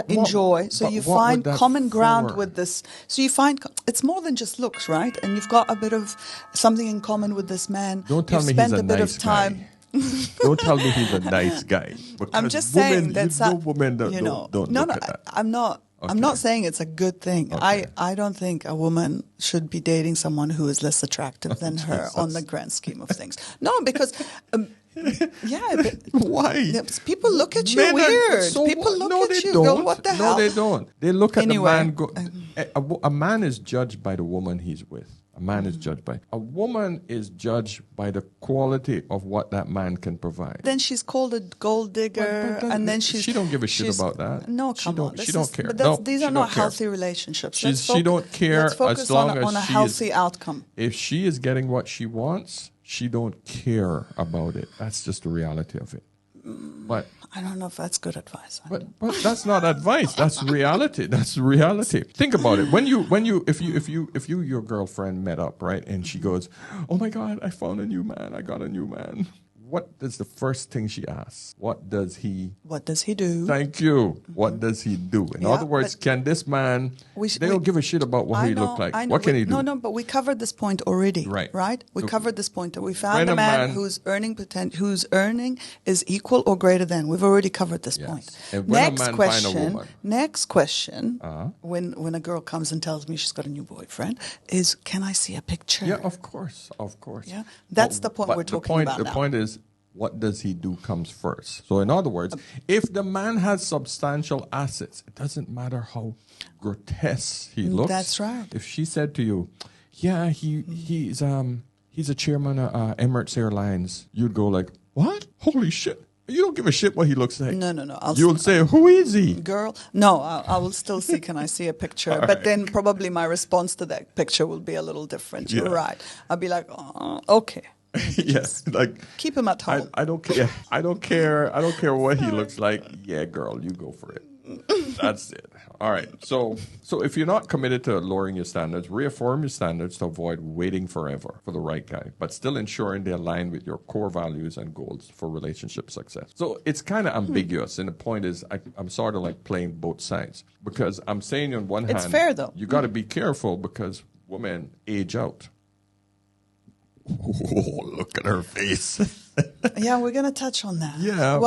that enjoy. So you find common ground for? with this. So you find it's more than just looks, right? And you've got a bit of something in common with this man. Don't tell me he's a nice guy. Don't tell me he's a nice guy. I'm just saying that's women don't look at that. I'm not. Okay. I'm not saying it's a good thing. Okay. I don't think a woman should be dating someone who is less attractive than her on the grand scheme of things. No, because why? People look at you weird. People look at you. Go, what the hell? No, they don't. They look at the man. A man is judged by the woman he's with. A man is judged by. A woman is judged by the quality of what that man can provide. Then she's called a gold digger, and then she don't give a shit about that. No, come on. She don't care. But these are not healthy relationships. She don't care as long as on a healthy outcome. If she is getting what she wants, she don't care about it. That's just the reality of it. But I don't know if that's good advice. But that's not advice. That's reality. That's reality. Think about it. If your girlfriend met up, right, and she goes, "Oh my God, I found a new man. I got a new man." What is the first thing she asks? What does he do? Thank you. What does he do? In other words, can this man, they don't give a shit about what he look like. What can he do? No, but we covered this point already. Right? We covered this point. We found a man whose earning is equal or greater than. We've already covered this point. Next question, when a girl comes and tells me she's got a new boyfriend, is, can I see a picture? Yeah, of course. Yeah, that's the point we're talking about now. The point is, what does he do comes first. So in other words, if the man has substantial assets, it doesn't matter how grotesque he looks. That's right. If she said to you, yeah, he's a chairman of Emirates Airlines, you'd go like, what? Holy shit. You don't give a shit what he looks like. No. You'll say, who is he? Girl, no, I will still see, can I see a picture? But then probably my response to that picture will be a little different. You're right. I'll be like, okay. Yes, like keep him at home. I don't care. I don't care what he looks like. Yeah, girl, you go for it. That's it. All right. So if you're not committed to lowering your standards, reaffirm your standards to avoid waiting forever for the right guy, but still ensuring they align with your core values and goals for relationship success. So it's kind of ambiguous, and the point is, I'm sort of like playing both sides, because I'm saying on one hand, it's fair though. You got to be careful because women age out. Oh, look at her face. Yeah, we're going to touch on that. Yeah.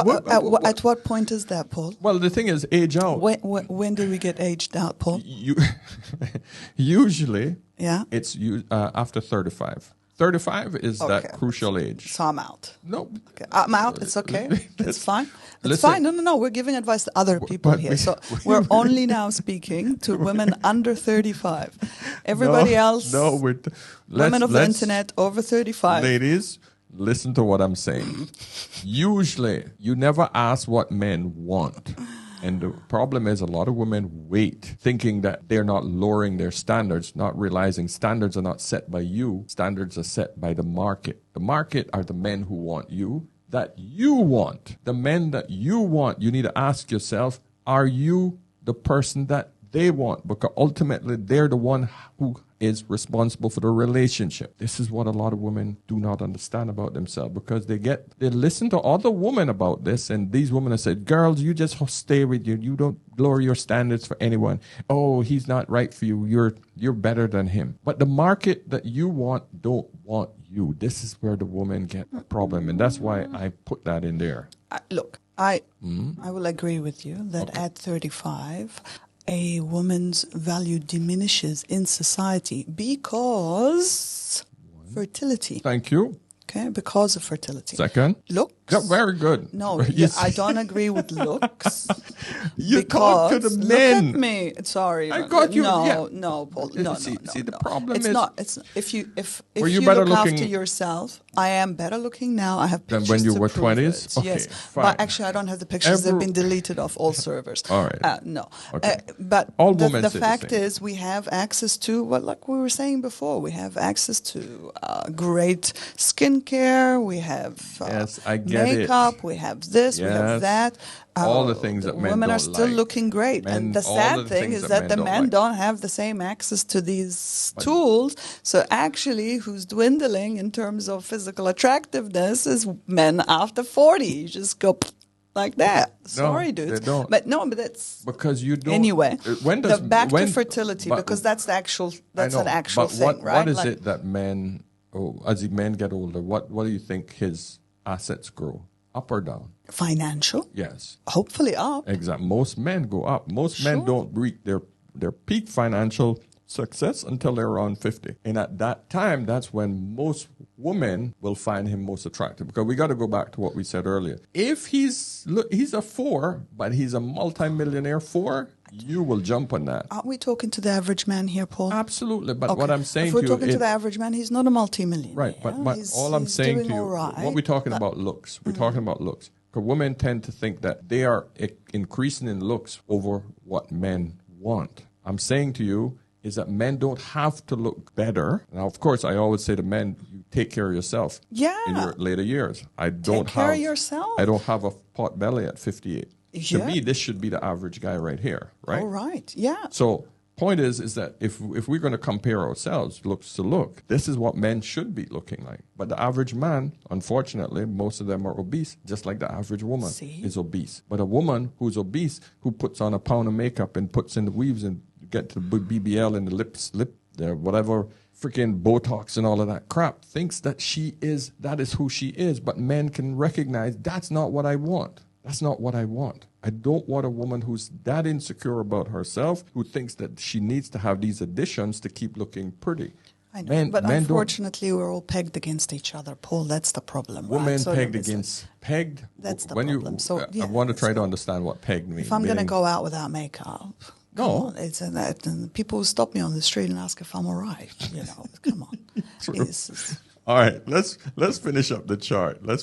At what point is that, Paul? Well, the thing is, age out. When do we get aged out, Paul? Usually, it's after 35. 35 is that crucial age. So I'm out. No. Okay. I'm out. It's okay. It's fine. It's fine. No. We're giving advice to other people here. So we're only now speaking to women under 35. Everybody else, women of the internet over 35. Ladies, listen to what I'm saying. Usually, you never ask what men want. And the problem is a lot of women wait, thinking that they're not lowering their standards, not realizing standards are not set by you. Standards are set by the market. The market are the men who want you, that you want. The men that you want, you need to ask yourself, are you the person that they want? Because ultimately, they're the one who is responsible for the relationship. This is what a lot of women do not understand about themselves, because they listen to other women about this, and these women have said, girls, you just stay with you. You don't lower your standards for anyone. Oh, he's not right for you. You're better than him. But the market that you want don't want you. This is where the women get a problem, and that's why I put that in there. Look, I will agree with you that at 35, a woman's value diminishes in society because fertility. Thank you. Okay, because of fertility. Second. Looks. Yeah, very good. No, I don't agree with looks. You talk to the men. Look at me. Sorry. I got you. No, Paul. No. See, the problem it's is... not. It's if you you look after yourself, I am better looking now. I have pictures than when you were 20s. Okay, yes, fine. but actually I don't have the pictures. They've been deleted off all servers. All right. No. Okay. But all women the say fact the same. is, we have access to like we were saying before. We have access to great skincare. We have I get makeup. We have this. We have that. All the things that men women don't are still like. looking great, and the sad thing is that the men don't have the same access to these tools. So actually, who's dwindling in terms of physical attractiveness is men after 40. You just go, like that. Sorry, dudes. They don't. But that's because you don't. Anyway, back to when, fertility, because that's an actual thing, what, right? What is it that men, as men get older, what do you think his assets grow? Up or down? Financial? Yes. Hopefully up. Exactly. Most men go up. Most men don't reach their peak financial success until they're around 50. And at that time, that's when most women will find him most attractive. Because we got to go back to what we said earlier. If he's a 4, but he's a multimillionaire 4, you will jump on that. Aren't we talking to the average man here, Paul? Absolutely. But what I'm saying to you... If we're talking to the average man, he's not a multimillionaire. Right. But all I'm saying to you, what we're talking about looks. We're talking about looks. Because women tend to think that they are increasing in looks over what men want. I'm saying to you is that men don't have to look better. Now, of course, I always say to men, you take care of yourself in your later years. Take care of yourself. I don't have a pot belly at 58. Yeah. To me, this should be the average guy right here, right? All right, yeah. So point is that if we're going to compare ourselves looks to look, this is what men should be looking like. But the average man, unfortunately, most of them are obese, just like the average woman is obese. But a woman who's obese, who puts on a pound of makeup and puts in the weaves and get to the BBL and the lip, whatever, freaking Botox and all of that crap, thinks that that is who she is. But men can recognize that's not what I want. That's not what I want. I don't want a woman who's that insecure about herself, who thinks that she needs to have these additions to keep looking pretty. I know, but unfortunately, we're all pegged against each other, Paul. That's the problem. Women right? pegged. That's the problem. I want to try to understand what pegged means. If I'm going to go out without makeup, and people will stop me on the street and ask if I'm all right. Come on. All right, let's finish up the chart. I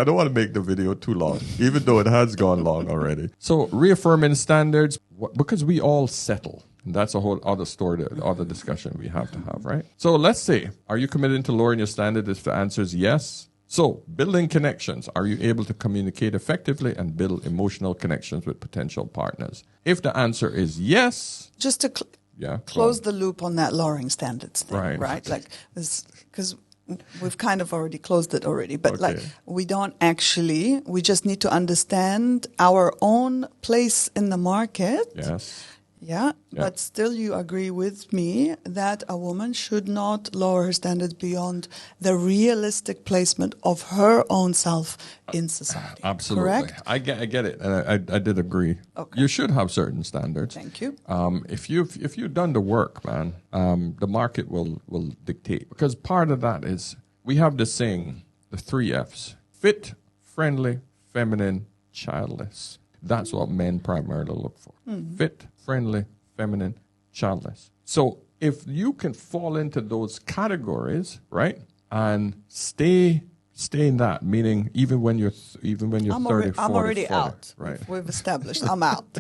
don't want to make the video too long, even though it has gone long already. So reaffirming standards, because we all settle. And that's a whole other story, other discussion we have to have, right? So let's say, are you committed to lowering your standard? If the answer is yes. So building connections, are you able to communicate effectively and build emotional connections with potential partners? If the answer is yes. Just to close the loop on that lowering standards thing, right? Like, because we've kind of already closed it already, but we just need to understand our own place in the market. Yes. Yeah, but still you agree with me that a woman should not lower her standards beyond the realistic placement of her own self in society. Absolutely. Correct? I get it, and I did agree. Okay. You should have certain standards. Thank you. If you've done the work, man, the market will dictate. Because part of that is we have this saying, the 3 Fs: fit, friendly, feminine, childless. That's what men primarily look for. Fit, friendly, feminine, childless. So if you can fall into those categories, right, and stay in that, meaning even when you're 30, I'm 40, already 40, out. Right. We've established I'm out.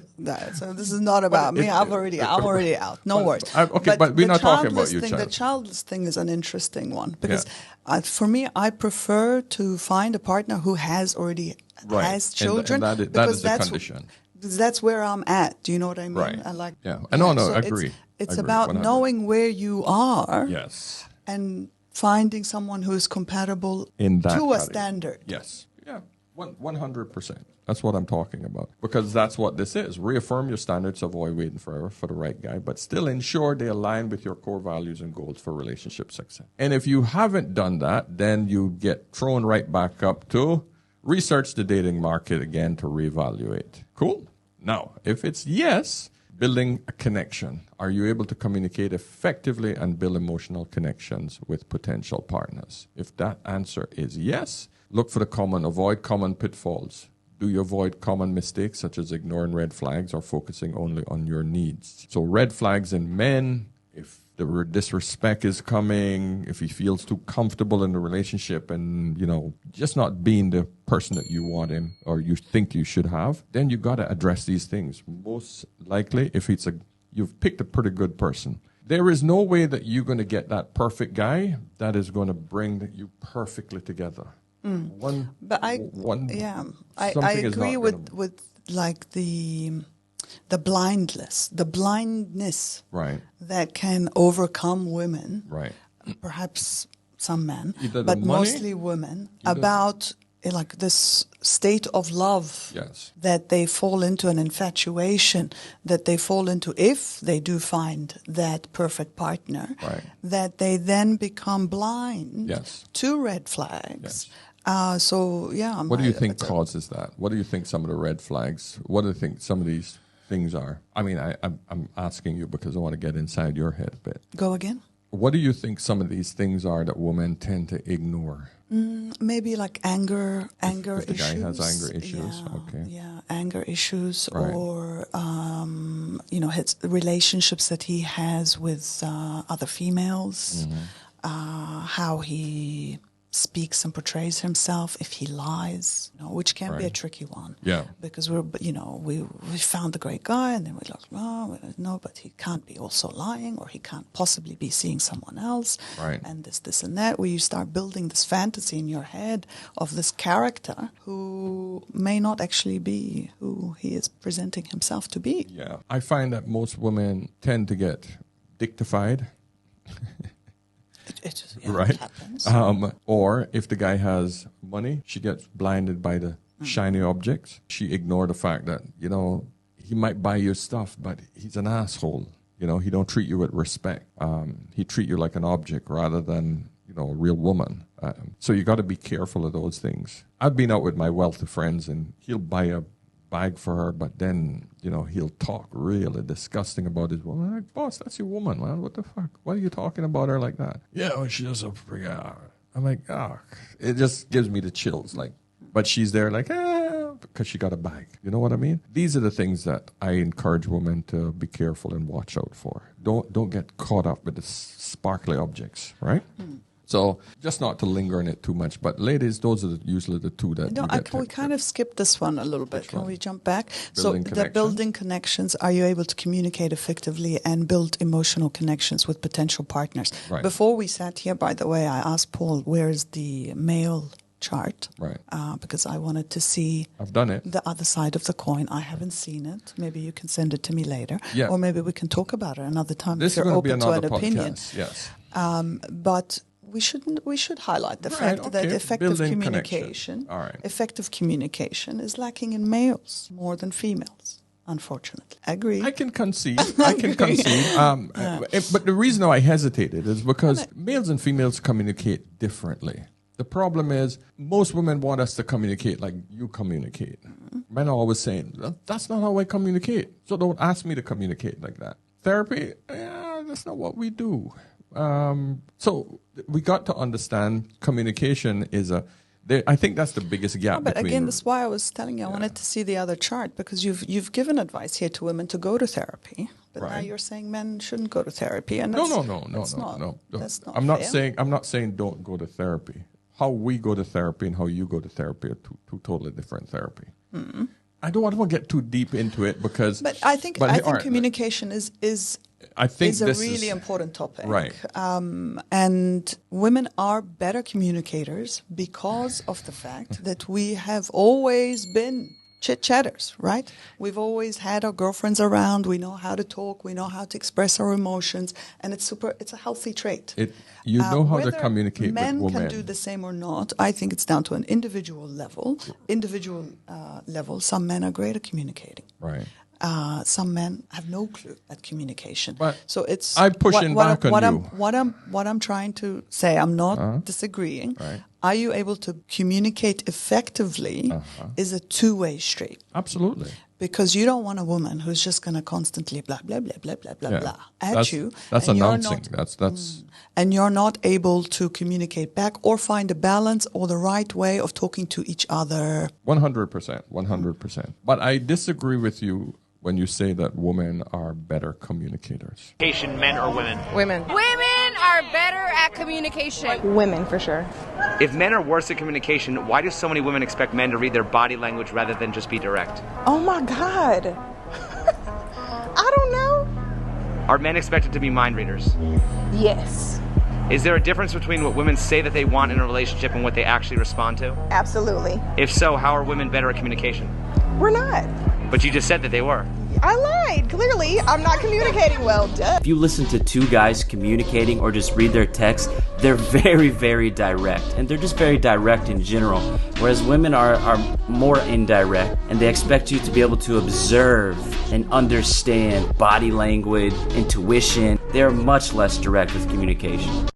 So this is not about me. I'm already out. No worries. But we're not talking about you, The childless thing is an interesting one because for me, I prefer to find a partner who has children. And that is the condition. That's where I'm at. Do you know what I mean? Right. I agree. It's about 100%. Knowing where you are. Yes. And finding someone who is compatible to a standard. Yes. Yeah. 100%. That's what I'm talking about. Because that's what this is. Reaffirm your standards, avoid waiting forever for the right guy, but still ensure they align with your core values and goals for relationship success. And if you haven't done that, then you get thrown right back up to research the dating market again to reevaluate. Cool? Now, if it's yes, building a connection. Are you able to communicate effectively and build emotional connections with potential partners? If that answer is yes, look for avoid common pitfalls. Do you avoid common mistakes such as ignoring red flags or focusing only on your needs? So red flags in men, if the disrespect is coming, if he feels too comfortable in the relationship and, just not being the person that you want him or you think you should have, then you got to address these things. Most likely, if you've picked a pretty good person, there is no way that you're going to get that perfect guy that is going to bring you perfectly together. I agree with like the blindness right. that can overcome women, right? Perhaps some men, Either but mostly women, about like this state of love, yes, that they fall into an infatuation, that they fall into, if they do find that perfect partner, right, that they then become blind, yes, to red flags. Yes. What do you think causes that? What do you think some of the red flags? What do you think some of these things are? I mean, I'm asking you because I want to get inside your head a bit. Go again? What do you think some of these things are that women tend to ignore? Maybe like anger if the issues. Guy has anger issues. Yeah, okay. Yeah, anger issues, right. or his relationships that he has with other females, how he speaks and portrays himself, if he lies, which can be a tricky one. Yeah. Because we found the great guy, and then we're like, no, but he can't be also lying, or he can't possibly be seeing someone else. Right. And this and that, where you start building this fantasy in your head of this character who may not actually be who he is presenting himself to be. Yeah. I find that most women tend to get dictified. It right. happens. Or if the guy has money, she gets blinded by the shiny objects. She ignores the fact that, he might buy your stuff, but he's an asshole. He don't treat you with respect. He treat you like an object rather than, a real woman. So you got to be careful of those things. I've been out with my wealthy friends, and he'll buy a bag for her, but then, he'll talk really disgusting about his woman. I'm like, boss, that's your woman, man. What the fuck? Why are you talking about her like that? Yeah, well, she's just a freak. I'm like, it just gives me the chills. Like, but she's there like, because she got a bag. You know what I mean? These are the things that I encourage women to be careful and watch out for. Don't get caught up with the sparkly objects, right? So just not to linger on it too much. But ladies, those are usually the two that we kind of skipped this one a little bit. Can we jump back? Building connections. Are you able to communicate effectively and build emotional connections with potential partners? Right. Before we sat here, by the way, I asked Paul, where is the male chart? Right. Because I wanted to see I've done it. The other side of the coin. I haven't seen it. Maybe you can send it to me later. Yeah. Or maybe we can talk about it another time This if you're open to an opinion. Yes. But we should highlight the fact that effective communication is lacking in males more than females, unfortunately. Agree. I can concede. But the reason I hesitated is because males and females communicate differently. The problem is most women want us to communicate like you communicate. Men are always saying, that's not how I communicate, so don't ask me to communicate like that. Therapy, that's not what we do. So we got to understand communication is I think that's the biggest gap. But again, that's why I was telling you I wanted to see the other chart, because you've given advice here to women to go to therapy, but now you're saying men shouldn't go to therapy. And no. That's not I'm not saying don't go to therapy. How we go to therapy and how you go to therapy are two totally different therapy. Mm-hmm. I don't want to get too deep into it because. But I think communication is a really important topic. Right. And women are better communicators because of the fact that we have always been chit-chatters, right? We've always had our girlfriends around. We know how to talk. We know how to express our emotions. And it's a healthy trait. You know how to communicate with women. Men can do the same or not. I think it's down to an individual level. Some men are great at communicating. Right. Some men have no clue at communication. But so it's I'm pushing back on you. What I'm trying to say, I'm not disagreeing. Right. Are you able to communicate effectively is a two-way street. Absolutely. Because you don't want a woman who's just going to constantly blah, blah, blah, blah, blah, blah, blah at you. That's announcing. That's and you're not able to communicate back or find a balance or the right way of talking to each other. 100%. But I disagree with you when you say that women are better communicators. Men or women? Women. Women are better at communication. Women, for sure. If men are worse at communication, why do so many women expect men to read their body language rather than just be direct? Oh my God. I don't know. Are men expected to be mind readers? Yes. Is there a difference between what women say that they want in a relationship and what they actually respond to? Absolutely. If so, how are women better at communication? We're not. But you just said that they were. I lied. Clearly, I'm not communicating well. Duh. If you listen to two guys communicating or just read their text, they're very, very direct. And they're just very direct in general. Whereas women are more indirect, and they expect you to be able to observe and understand body language, intuition. They're much less direct with communication.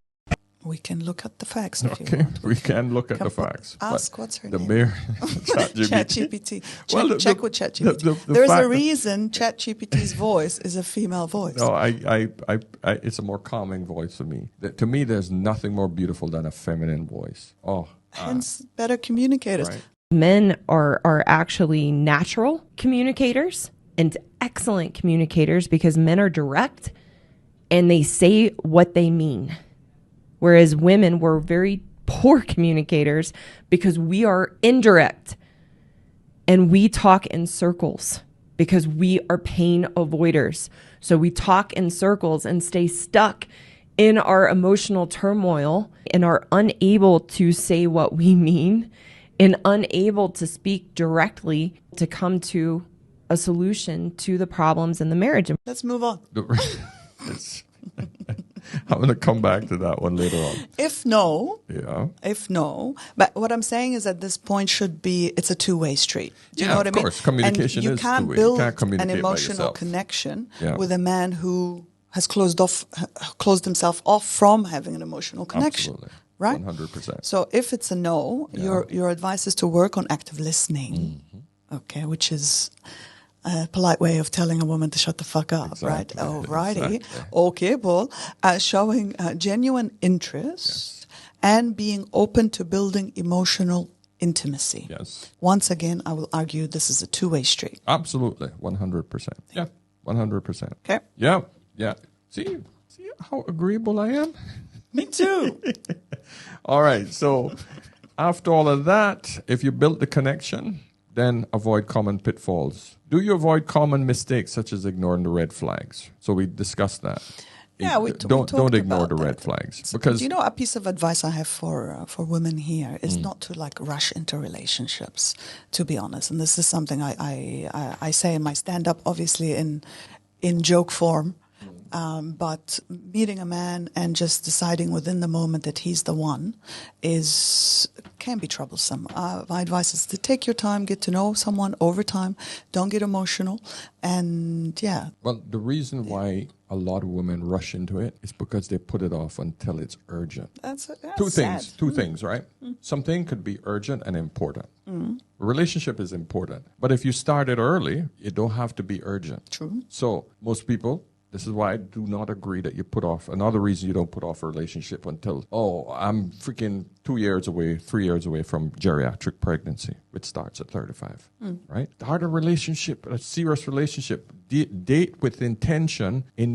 We can look at the facts if you want. We can look at the facts. Ask what's her name? The mere ChatGPT. Check with ChatGPT. The There's a reason ChatGPT's voice is a female voice. No, it's a more calming voice for me. To me, there's nothing more beautiful than a feminine voice. Hence, better communicators. Right. Men are actually natural communicators and excellent communicators because men are direct and they say what they mean. Whereas women were very poor communicators because we are indirect and we talk in circles because we are pain avoiders. So we talk in circles and stay stuck in our emotional turmoil and are unable to say what we mean and unable to speak directly to come to a solution to the problems in the marriage. Let's move on. I'm going to come back to that one later on. If no, but what I'm saying is at this point it's a two-way street. Do you know what I mean? Of course, communication is two-way. You can't build an emotional connection with a man who has closed himself off from having an emotional connection. Absolutely. Right? 100%. So if it's a no, your advice is to work on active listening, okay, which is a polite way of telling a woman to shut the fuck up, right? Alrighty. Exactly. Okay, Paul. Showing genuine interest and being open to building emotional intimacy. Yes. Once again, I will argue this is a two-way street. Absolutely. 100%. Yeah. 100%. Okay. Yeah. Yeah. See how agreeable I am? Me too. All right. So after all of that, if you built the connection, then avoid common pitfalls. Do you avoid common mistakes such as ignoring the red flags? So we discussed that. Yeah, don't ignore the red flags, because a piece of advice I have for women here is not to rush into relationships. To be honest, and this is something I say in my stand-up, obviously in joke form. But meeting a man and just deciding within the moment that he's the one can be troublesome. My advice is to take your time, get to know someone over time, don't get emotional, and Well, the reason why a lot of women rush into it is because they put it off until it's urgent. That's Two things, right? Something could be urgent and important. A relationship is important, but if you start it early, it don't have to be urgent. True. So most people. This is why I do not agree that you put off. Another reason you don't put off a relationship until, I'm freaking 3 years away from geriatric pregnancy, which starts at 35, right? Start a relationship, a serious relationship. Date with intention in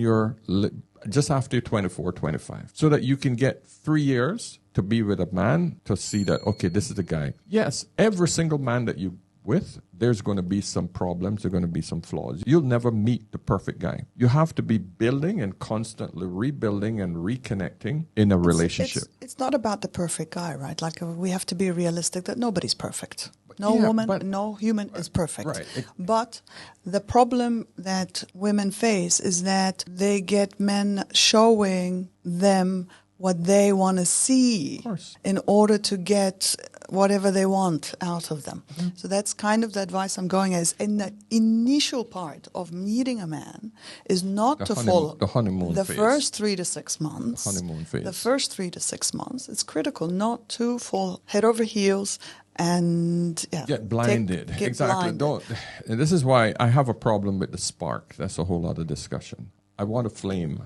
just after 24, 25, so that you can get 3 years to be with a man to see that, okay, this is the guy. Yes, every single man that you with, there's going to be some problems, there's going to be some flaws. You'll never meet the perfect guy. You have to be building and constantly rebuilding and reconnecting in a relationship. It's not about the perfect guy, right? We have to be realistic that nobody's perfect. No human is perfect. Right. But the problem that women face is that they get men showing them what they want to see in order to get whatever they want out of them. So that's kind of the advice I'm going as. In the initial part of meeting a man is not to follow the honeymoon phase. First 3 to 6 months. The honeymoon phase. The first 3 to 6 months. It's critical not to fall head over heels and get blinded. Exactly. Blinded. And this is why I have a problem with the spark. That's a whole other discussion. I want a flame.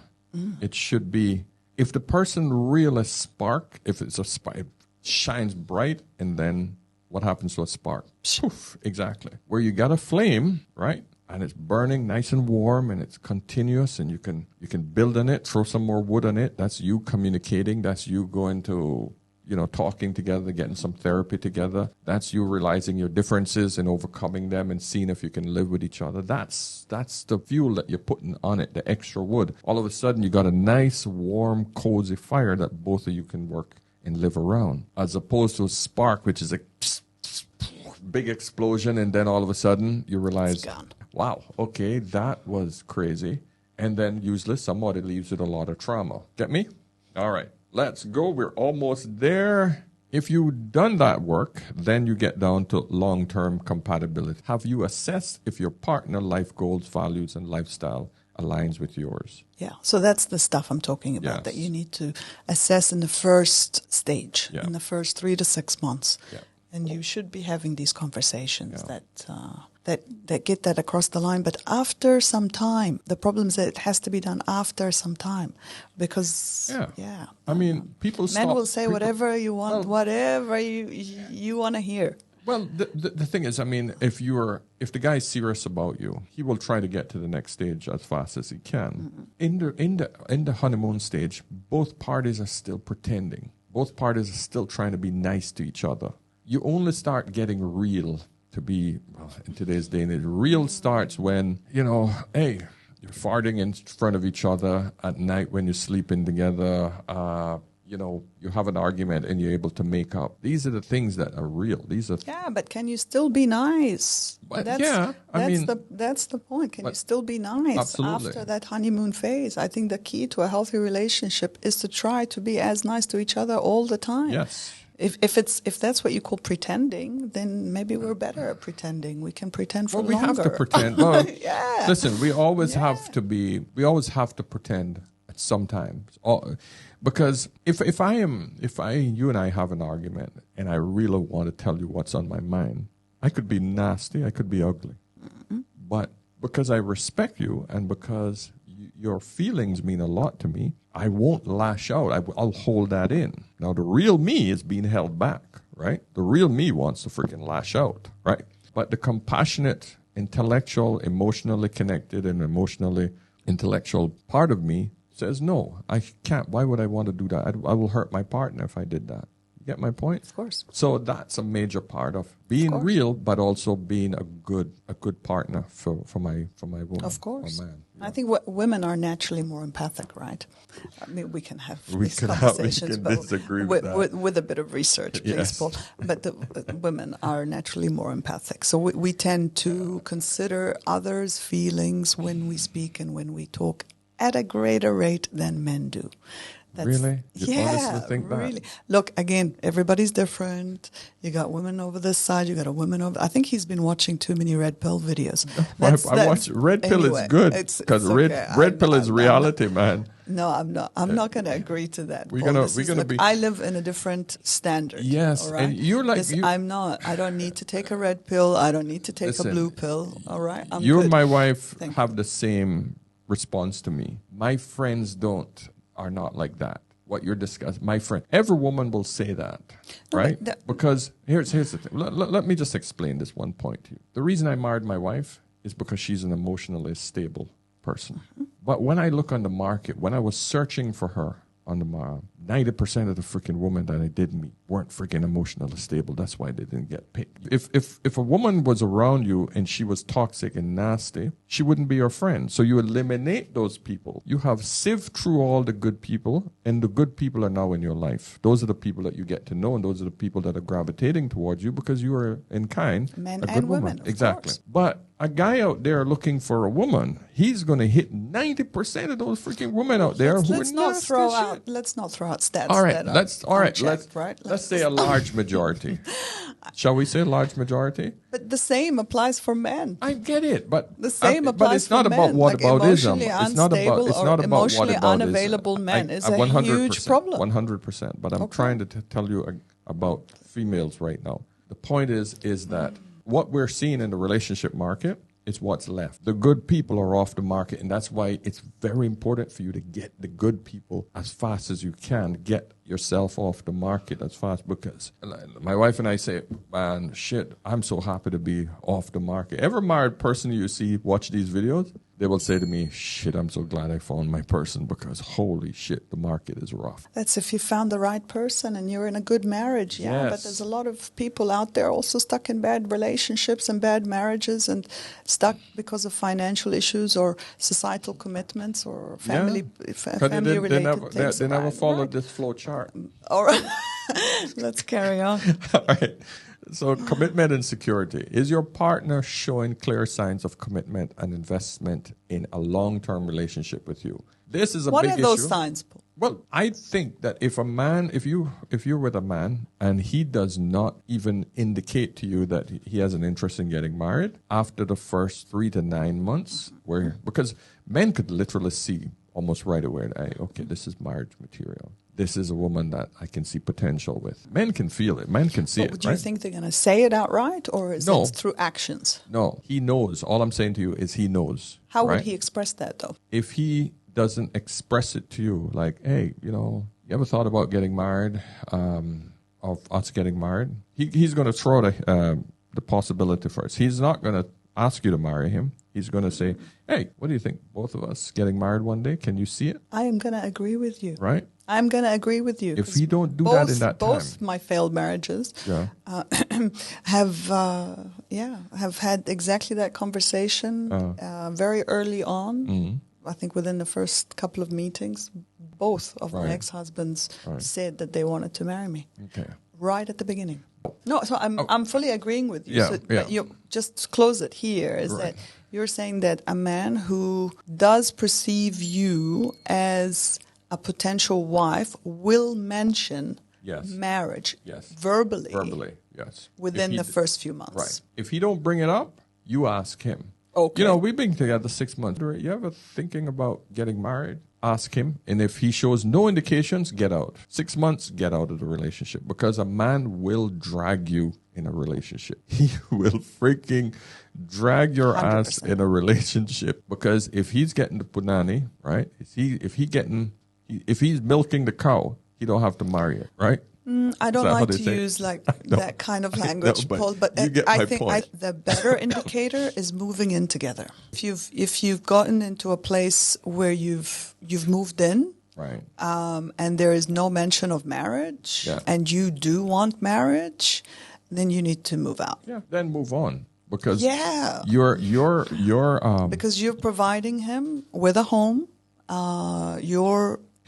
It should be. If the person really spark, if it's a spark, it shines bright, and then what happens to a spark? Poof, exactly. Where you got a flame, right? And it's burning nice and warm, and it's continuous, and you can build on it, throw some more wood on it. That's you communicating. That's you going to, talking together, getting some therapy together. That's you realizing your differences and overcoming them and seeing if you can live with each other. That's the fuel that you're putting on it, the extra wood. All of a sudden, you got a nice, warm, cozy fire that both of you can work and live around, as opposed to a spark, which is a big explosion, and then all of a sudden you realize, wow, okay, that was crazy. And then usually somebody leaves with a lot of trauma. Get me? All right, let's go. We're almost there. If you've done that work, then you get down to long-term compatibility. Have you assessed if your partner, life goals, values, and lifestyle aligns with yours? Yeah, so that's the stuff I'm talking about that you need to assess in the first stage, in the first 3 to 6 months. Yeah. And you should be having these conversations that get that across the line. But after some time, the problem is that it has to be done after some time, because I mean, men will say whatever you want, whatever you want to hear. Well, the thing is, I mean, if the guy is serious about you, he will try to get to the next stage as fast as he can. Mm-hmm. In the honeymoon stage, both parties are still pretending. Both parties are still trying to be nice to each other. You only start getting real to be, well, in today's day and age, real starts when, hey, you're farting in front of each other at night when you're sleeping together. You have an argument and you're able to make up. These are the things that are real. But can you still be nice? That's the point. Can you still be nice after that honeymoon phase? I think the key to a healthy relationship is to try to be as nice to each other all the time. Yes. If that's what you call pretending, then maybe we're better at pretending. We can pretend for longer. We have to pretend. Well, listen, we always have to pretend at some time. Because if you and I have an argument and I really want to tell you what's on my mind, I could be nasty, I could be ugly. Mm-hmm. But because I respect you and because your feelings mean a lot to me, I won't lash out. I'll hold that in. Now, the real me is being held back, right? The real me wants to freaking lash out, right? But the compassionate, intellectual, emotionally connected, and emotionally intellectual part of me says, no, I can't. Why would I want to do that? I will hurt my partner if I did that. You get my point? Of course. So that's a major part of being real, but also being a good partner for my woman. Of course. My man. I think women are naturally more empathic, right? I mean, we can have these conversations, but disagree with a bit of research, please, Paul. But the women are naturally more empathic. So we tend to consider others' feelings when we speak and when we talk at a greater rate than men do. Really? You honestly think that? Really. Look, again, everybody's different. You got women over this side, you got a woman over. I think he's been watching too many Red Pill videos. I watch Red Pill is good because Red Pill is reality, man. No, I'm not. I'm not going to agree to that. We're gonna be. I live in a different standard. Yes, all right? and you're like I'm not. I don't need to take a red pill. I don't need to take a blue pill. All right. You and my wife have the same response to me. My friends are not like that. What you're discussing, my friend, every woman will say that, right? Because here's the thing. Let me just explain this one point to you. The reason I married my wife is because she's an emotionally stable person. Mm-hmm. But when I look on the market, when I was searching for her on the market, 90% of the freaking women that I did meet weren't freaking emotionally stable. That's why they didn't get picked. If a woman was around you and she was toxic and nasty, she wouldn't be your friend. So you eliminate those people. You have sieved through all the good people, and the good people are now in your life. Those are the people that you get to know, and those are the people that are gravitating towards you because you are in kind men a good and woman. Women, exactly. Course. But a guy out there looking for a woman, he's going to hit 90% of those freaking women out there who let's are not nasty throw shit. out. Let's not throw out stats. All right, let's say a large majority. Shall we say a large majority? But the same applies for men. I get it, but the same applies but it's for not men. about what like aboutism. It's not about emotionally unavailable men. It's a 100%, huge problem. 100%. But I'm trying to tell you about females right now. The point is that what we're seeing in the relationship market is what's left. The good people are off the market, and that's why it's very important for you to get the good people as fast as you can. Get yourself off the market as fast, because my wife and I say, man, shit, I'm so happy to be off the market. Every married person you see watch these videos, they will say to me, shit, I'm so glad I found my person, because holy shit, the market is rough. That's if you found the right person and you're in a good marriage, Yes. But there's a lot of people out there also stuck in bad relationships and bad marriages, and stuck because of financial issues or societal commitments or family-related things. They never followed this flow chart. All right. Let's carry on. All right. So commitment and security. Is your partner showing clear signs of commitment and investment in a long-term relationship with you? This is a big issue. What are those signs, Paul? Well, I think that if you're with a man and he does not even indicate to you that he has an interest in getting married after the first 3 to 9 months, because men could literally see almost right away, okay, this is marriage material. This is a woman that I can see potential with. Men can feel it. Men can see it. Do you think they're going to say it outright, or is it through actions? No, he knows. All I'm saying to you is he knows. How would he express that, though? If he doesn't express it to you, like, hey, you ever thought about getting married, of us getting married? He's going to throw the possibility first. He's not going to ask you to marry him. He's going to say, hey, what do you think? Both of us getting married one day? Can you see it? I am going to agree with you. Right? I'm going to agree with you. If you don't do that in that time. Both my failed marriages have had exactly that conversation very early on. Mm-hmm. I think within the first couple of meetings, both of my ex-husbands said that they wanted to marry me. Okay. Right at the beginning. No, so I'm fully agreeing with you. But you just close it here is that you're saying that a man who does perceive you as a potential wife will mention marriage verbally. Verbally, yes. Within the first few months. Right. If he don't bring it up, you ask him. Okay. We've been together 6 months. You ever thinking about getting married? Ask him. And if he shows no indications, get out. 6 months, get out of the relationship. Because a man will drag you in a relationship. He will freaking drag your 100%. Ass in a relationship. Because if he's getting the punani, right? If he's milking the cow, he don't have to marry it, right? I don't like to use that kind of language, Paul. But I think the better indicator is moving in together. If you've gotten into a place where you've moved in, right, and there is no mention of marriage, and you do want marriage, then you need to move out. Yeah, then move on. Because you're because you're providing him with a home.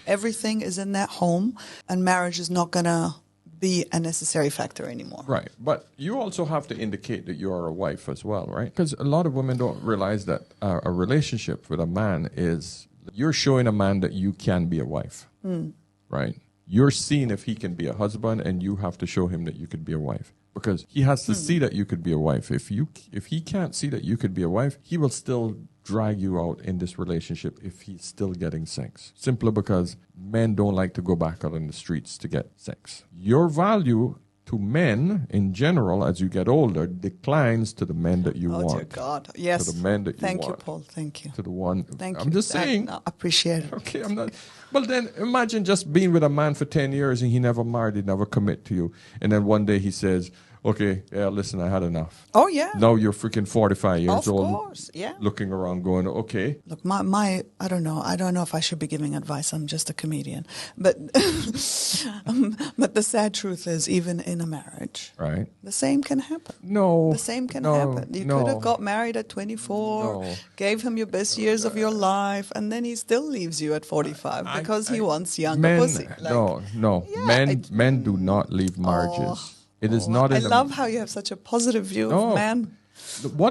Everything is in that home, and marriage is not going to be a necessary factor anymore. Right. But you also have to indicate that you are a wife as well, right? Because a lot of women don't realize that a relationship with a man is you're showing a man that you can be a wife, right? You're seeing if he can be a husband, and you have to show him that you could be a wife. Because he has to see that you could be a wife. If he can't see that you could be a wife, he will still drag you out in this relationship if he's still getting sex. Simply because men don't like to go back out in the streets to get sex. Your value to men in general as you get older declines to the men that you want. Oh, dear God. Yes. To the men that you want. Thank you, Paul. Thank you. To the one. Thank you. I'm just saying. I appreciate it. Okay, I'm not. Well, then imagine just being with a man for 10 years and he never married, he never commit to you. And then one day he says, okay, listen, I had enough. Oh, yeah. Now you're freaking 45 years old. Of course, yeah. Looking around going, okay. Look, I don't know if I should be giving advice. I'm just a comedian. But but the sad truth is, even in a marriage, right, the same can happen. No. The same can happen. You could have got married at 24, gave him your best years of your life, and then he still leaves you at 45 because he wants younger pussy. Men do not leave marriages. It is not. I love how you have such a positive view of men.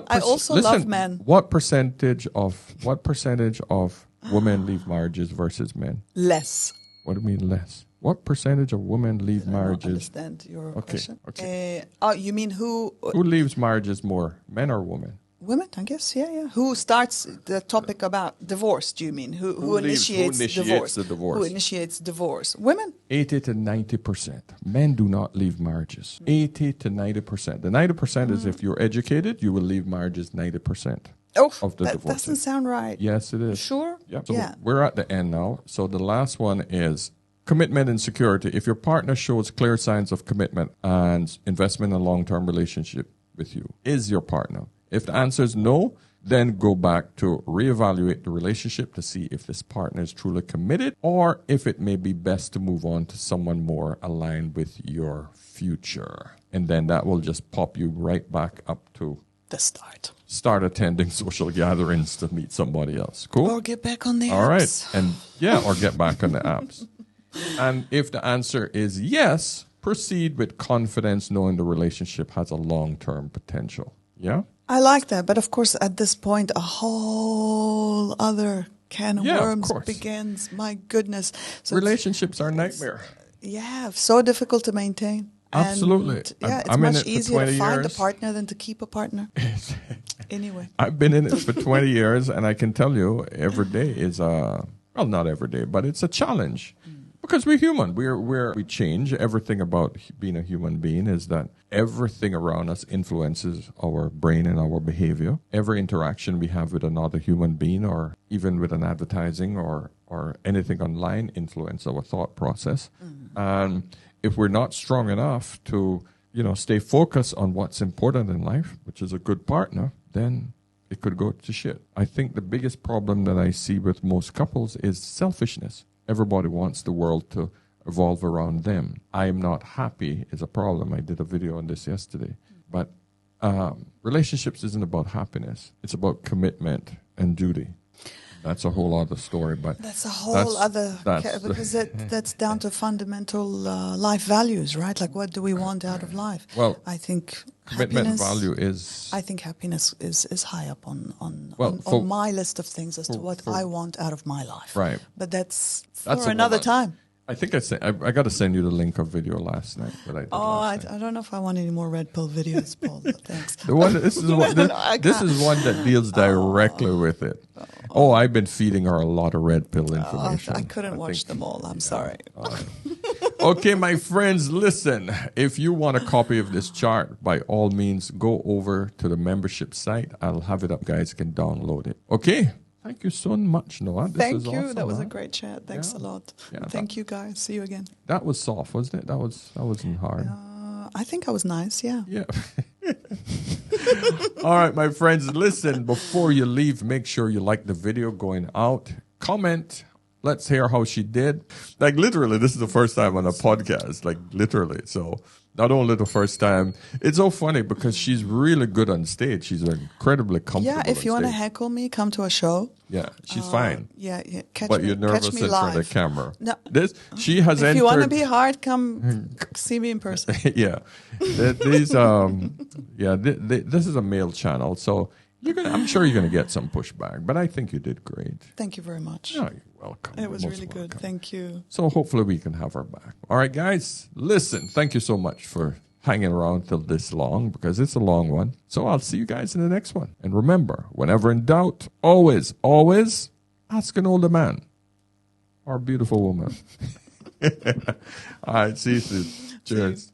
I also love men. What percentage of women leave marriages versus men? Less. What do you mean less? What percentage of women leave marriages? I understand your question. Okay. You mean who? Who leaves marriages more, men or women? Women, I guess, yeah. Who starts the topic about divorce, do you mean? Who initiates divorce? The divorce? Who initiates divorce? Women? 80 to 90%. Men do not leave marriages. 80 to 90%. The 90% is if you're educated, you will leave marriages 90% of the divorce. That doesn't sound right. Yes, it is. Sure? Yep. So we're at the end now. So the last one is commitment and security. If your partner shows clear signs of commitment and investment in a long-term relationship with you, is your partner. If the answer is no, then go back to reevaluate the relationship to see if this partner is truly committed or if it may be best to move on to someone more aligned with your future. And then that will just pop you right back up to the start. Start attending social gatherings to meet somebody else. Cool? Or get back on the apps. All right. And or get back on the apps. And if the answer is yes, proceed with confidence, knowing the relationship has a long-term potential. Yeah? I like that. But of course, at this point, a whole other can of worms begins. My goodness. So relationships are a nightmare. Yeah, so difficult to maintain. Absolutely. And, it's much easier to find a partner than to keep a partner. Anyway. I've been in it for 20 years, and I can tell you every day is well, not every day, but it's a challenge. Because we're human. We change. Everything about being a human being is that everything around us influences our brain and our behavior. Every interaction we have with another human being, or even with an advertising or anything online, influence our thought process. And if we're not strong enough to, stay focused on what's important in life, which is a good partner, then it could go to shit. I think the biggest problem that I see with most couples is selfishness. Everybody wants the world to evolve around them. I am not happy is a problem. I did a video on this yesterday. But relationships isn't about happiness. It's about commitment and duty. That's a whole other story. But that's a whole other, because that's down to fundamental life values, right? Like, what do we want out of life? Well, I think commitment value is. I think happiness is high up on my list of things as to what I want out of my life. Right. But that's for another time. I think I got to send you the link of video last night that I did. I don't know if I want any more red pill videos, Paul. Thanks. This is one that deals directly with it. I've been feeding her a lot of red pill information. I couldn't watch them all. I'm sorry. Okay, my friends, listen. If you want a copy of this chart, by all means, go over to the membership site. I'll have it up. Guys can download it. Okay. Thank you so much, Noah. Thank you. Awesome, that was a great chat. Thanks a lot. Yeah, thank you, guys. See you again. That was soft, wasn't it? That wasn't hard. I think I was nice. Yeah. Yeah. All right, my friends. Listen, before you leave, make sure you like the video going out. Comment. Let's hear how she did. Like, literally, this is the first time on a podcast. Like, literally. So, not only the first time. It's so funny because she's really good on stage. She's incredibly comfortable. Yeah, if you want to heckle me, come to a show. Yeah, she's fine. Yeah. But you're nervous in front of the camera. No. She has if you want to be hard, come see me in person. Yeah. This is a male channel, so I'm sure you're going to get some pushback, but I think you did great. Thank you very much. No, you're welcome. It was really good. Thank you. So hopefully we can have her back. All right, guys, listen, thank you so much for hanging around till this long, because it's a long one. So I'll see you guys in the next one. And remember, whenever in doubt, always, always ask an older man or a beautiful woman. All right, see you soon. Cheers.